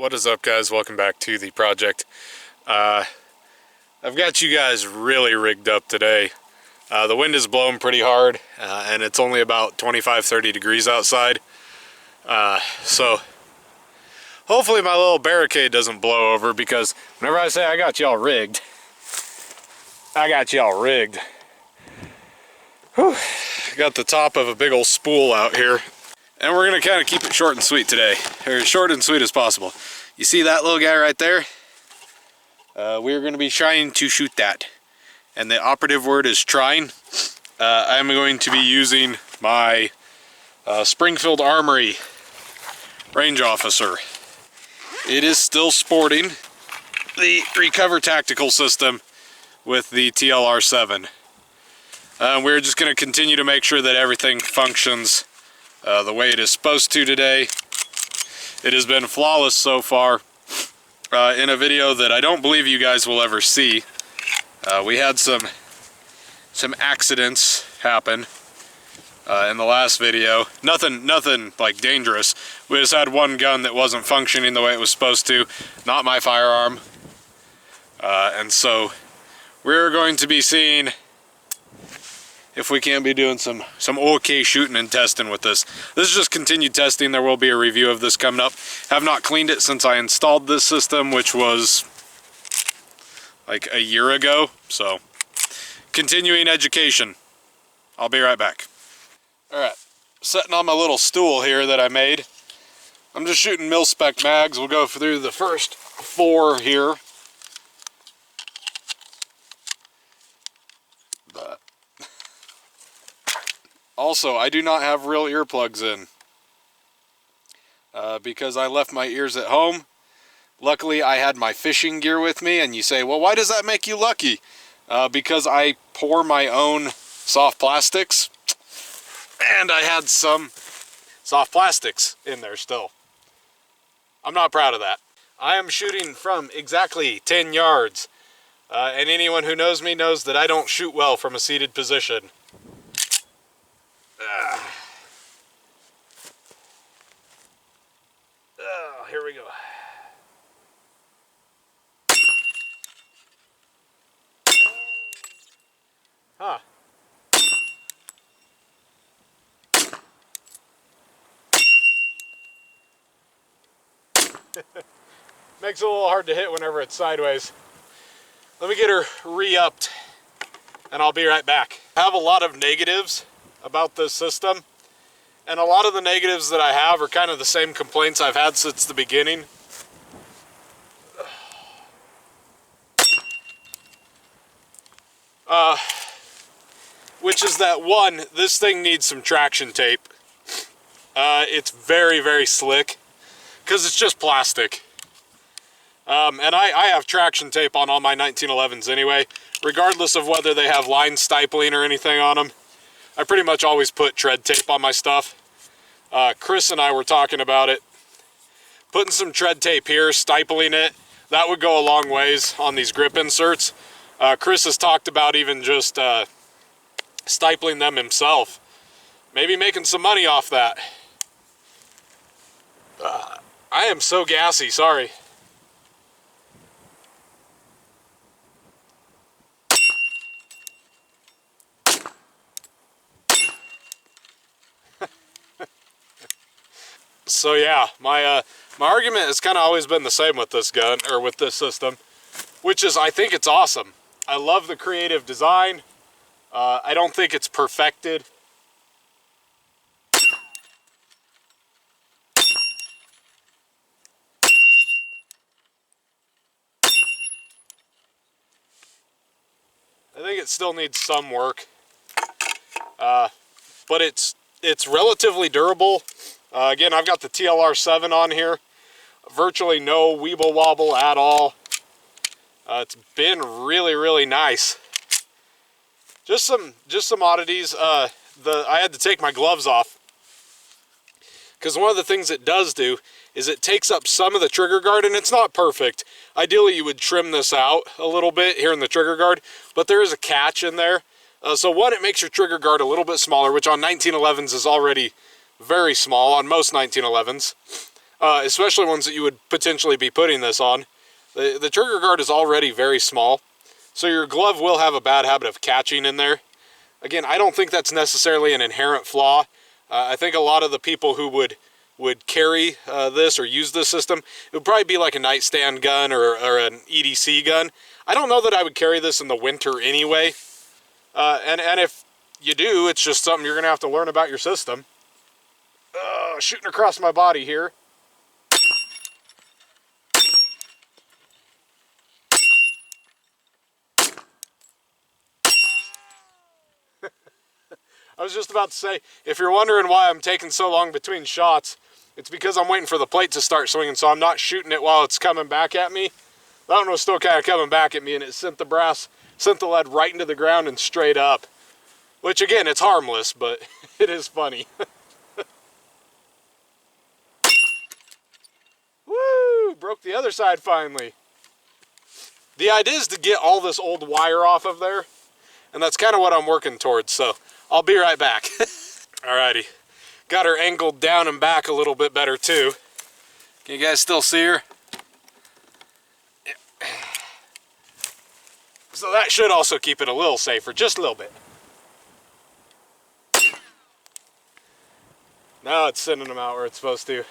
What is up, guys? Welcome back to the project. I've got you guys really rigged up today. The wind is blowing pretty hard, and it's only about 25-30 degrees outside. So hopefully my little barricade doesn't blow over, because whenever I say I got y'all rigged, I got y'all rigged. Whew. Got the top of a big old spool out here. And we're going to kind of keep it short and sweet today, or as short and sweet as possible. You see that little guy right there? We're going to be trying to shoot that. And the operative word is trying. I'm going to be using my Springfield Armory range officer. It is still sporting the Recover Tactical system with the TLR7. We're just going to continue to make sure that everything functions the way it is supposed to today. It has been flawless so far. In a video that I don't believe you guys will ever see, we had some accidents happen in the last video. Nothing like dangerous. We just had one gun that wasn't functioning the way it was supposed to, not my firearm. And so we're going to be seeing if we can't be doing some okay shooting and testing with this. This is just continued testing. There will be a review of this coming up. Have not cleaned it since I installed this system, which was like a year ago. So, continuing education. I'll be right back. Alright, sitting on my little stool here that I made. I'm just shooting mil-spec mags. We'll go through the first 4 here. Also, I do not have real earplugs in because I left my ears at home. Luckily, I had my fishing gear with me, and you say, well, why does that make you lucky? Because I pour my own soft plastics, and I had some soft plastics in there still. I'm not proud of that. I am shooting from exactly 10 yards, and anyone who knows me knows that I don't shoot well from a seated position. Here we go. Huh. Makes it a little hard to hit whenever it's sideways. Let me get her re-upped, and I'll be right back. I have a lot of negatives about this system, and a lot of the negatives that I have are kind of the same complaints I've had since the beginning. Which is that, one, this thing needs some traction tape. It's very, very slick, because it's just plastic. And I have traction tape on all my 1911s anyway, regardless of whether they have line stipling or anything on them. I pretty much always put tread tape on my stuff. Chris and I were talking about it. Putting some tread tape here, stipling it, that would go a long ways on these grip inserts. Chris has talked about even just stipling them himself. Maybe making some money off that. I am so gassy, sorry. So yeah, my argument has kind of always been the same with this gun, or with this system, which is I think it's awesome. I love the creative design. I don't think it's perfected. I think it still needs some work, but it's relatively durable. Again, I've got the TLR7 on here. Virtually no weeble wobble at all. It's been really, really nice. Just some oddities. I had to take my gloves off, because one of the things it does do is it takes up some of the trigger guard, and it's not perfect. Ideally, you would trim this out a little bit here in the trigger guard, but there is a catch in there. So one, it makes your trigger guard a little bit smaller, which on 1911s is already very small on most 1911s. especially ones that you would potentially be putting this on. The trigger guard is already very small, so your glove will have a bad habit of catching in there. Again, I don't think that's necessarily an inherent flaw. I think a lot of the people who would carry this or use this system, it would probably be like a nightstand gun or an EDC gun. I don't know that I would carry this in the winter anyway. And if you do, it's just something you're going to have to learn about your system. Shooting across my body here. I was just about to say, if you're wondering why I'm taking so long between shots, it's because I'm waiting for the plate to start swinging, so I'm not shooting it while it's coming back at me. That one was still kind of coming back at me, and it sent the lead right into the ground and straight up. Which, again, it's harmless, but it is funny. Woo! Broke the other side finally. The idea is to get all this old wire off of there, and that's kind of what I'm working towards, so I'll be right back. Alrighty. Got her angled down and back a little bit better too. Can you guys still see her? Yeah. So that should also keep it a little safer, just a little bit. Now it's sending them out where it's supposed to.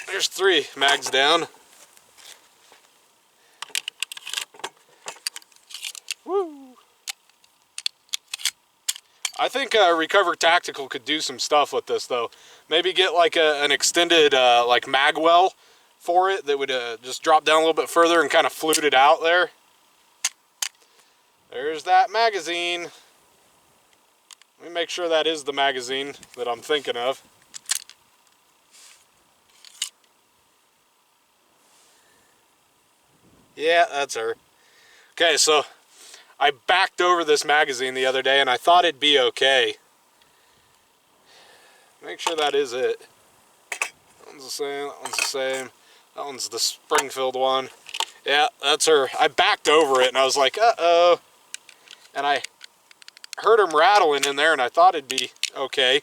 There's 3 mags down. Woo! I think Recover Tactical could do some stuff with this though. Maybe get like an extended like mag well for it that would just drop down a little bit further and kind of flute it out there. There's that magazine. Let me make sure that is the magazine that I'm thinking of. Yeah, that's her. Okay, so I backed over this magazine the other day and I thought it'd be okay. Make sure that is it. That one's the same, that one's the same. That one's the Springfield one. Yeah, that's her. I backed over it and I was like, uh-oh. And I heard them rattling in there and I thought it'd be okay.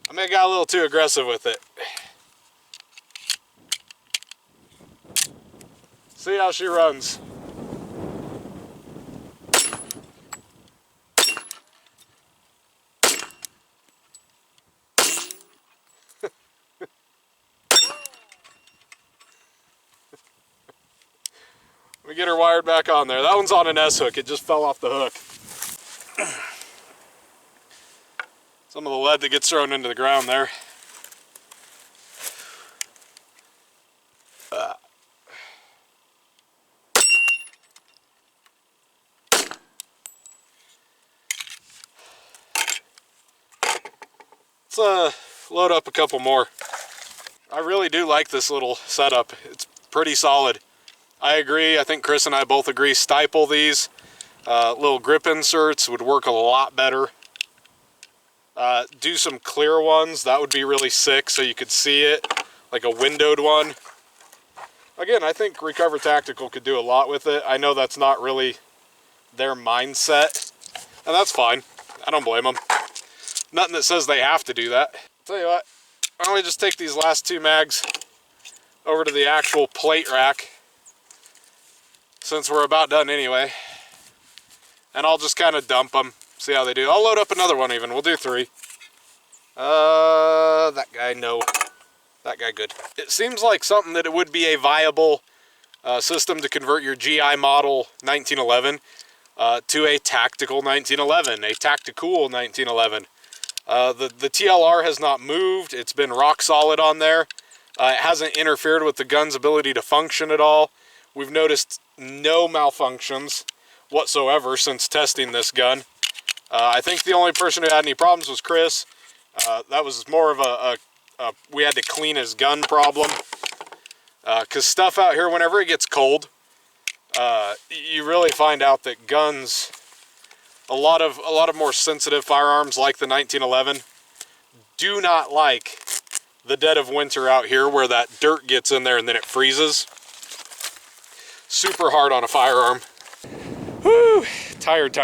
I may have got a little too aggressive with it. See how she runs. Let me get her wired back on there. That one's on an S-hook. It just fell off the hook. Some of the lead that gets thrown into the ground there. Let's load up a couple more. I really do like this little setup. It's pretty solid. I agree. I think Chris and I both agree. Stiple these little grip inserts would work a lot better. Do some clear ones. That would be really sick so you could see it, like a windowed one. Again, I think Recover Tactical could do a lot with it. I know that's not really their mindset, and that's fine. I don't blame them. Nothing that says they have to do that. Tell you what, why don't we just take these last 2 mags over to the actual plate rack, since we're about done anyway. And I'll just kind of dump them, see how they do. I'll load up another one even, we'll do 3. That guy, no. That guy, good. It seems like something that it would be a viable system to convert your GI model 1911 to a tactical 1911, a tactical 1911. The TLR has not moved. It's been rock solid on there. It hasn't interfered with the gun's ability to function at all. We've noticed no malfunctions whatsoever since testing this gun. I think the only person who had any problems was Chris. That was more of a we had to clean his gun problem. Because stuff out here, whenever it gets cold, you really find out that guns, a lot of more sensitive firearms like the 1911 do not like the dead of winter out here where that dirt gets in there and then it freezes. Super hard on a firearm. Whew, tired.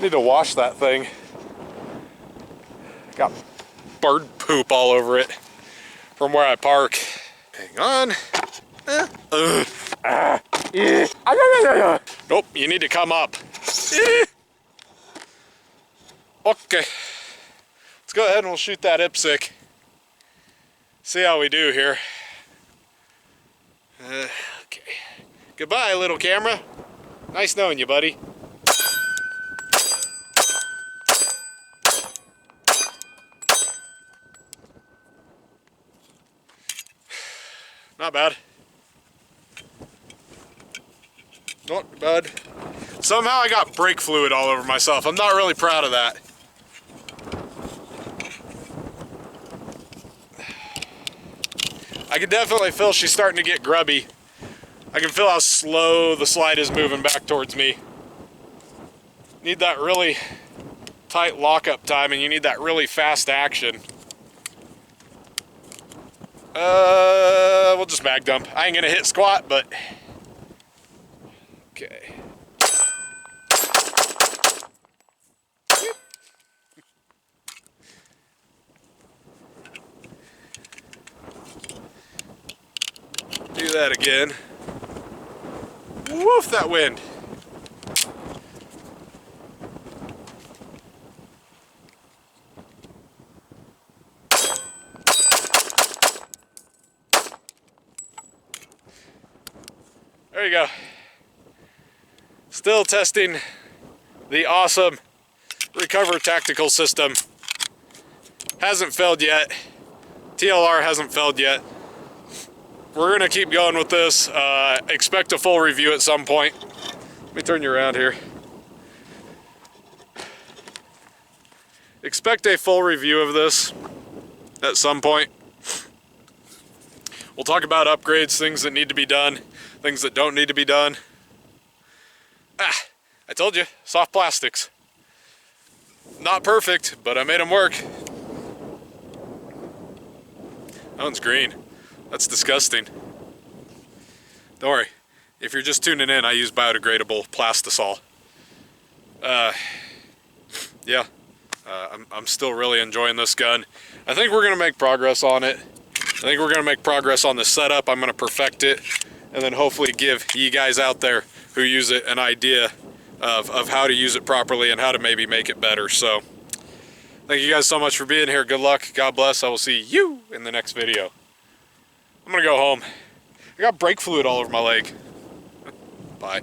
Need to wash that thing. Got bird poop all over it from where I park. Hang on. Nope, you need to come up. Okay. Let's go ahead and we'll shoot that IPSC. See how we do here. Okay. Goodbye, little camera. Nice knowing you, buddy. Not bad. Not bad. Somehow I got brake fluid all over myself. I'm not really proud of that. I can definitely feel she's starting to get grubby. I can feel how slow the slide is moving back towards me. Need that really tight lockup time, and you need that really fast action. We'll just mag dump. I ain't gonna hit squat, but okay. Do that again. Woof, that wind. There you go. Still testing the awesome Recover tactical system. Hasn't failed yet. TLR hasn't failed yet. We're gonna keep going with this. Expect a full review at some point. Let me turn you around here. Expect a full review of this at some point. We'll talk about upgrades, things that need to be done, things that don't need to be done. I told you, soft plastics. Not perfect, but I made them work. That one's green. That's disgusting. Don't worry. If you're just tuning in, I use biodegradable Plastisol. Yeah. I'm still really enjoying this gun. I think we're going to make progress on it. I think we're going to make progress on the setup. I'm going to perfect it. And then hopefully give you guys out there who use it an idea of how to use it properly and how to maybe make it better. So, thank you guys so much for being here. Good luck. God bless. I will see you in the next video. I'm gonna go home. I got brake fluid all over my leg. Bye.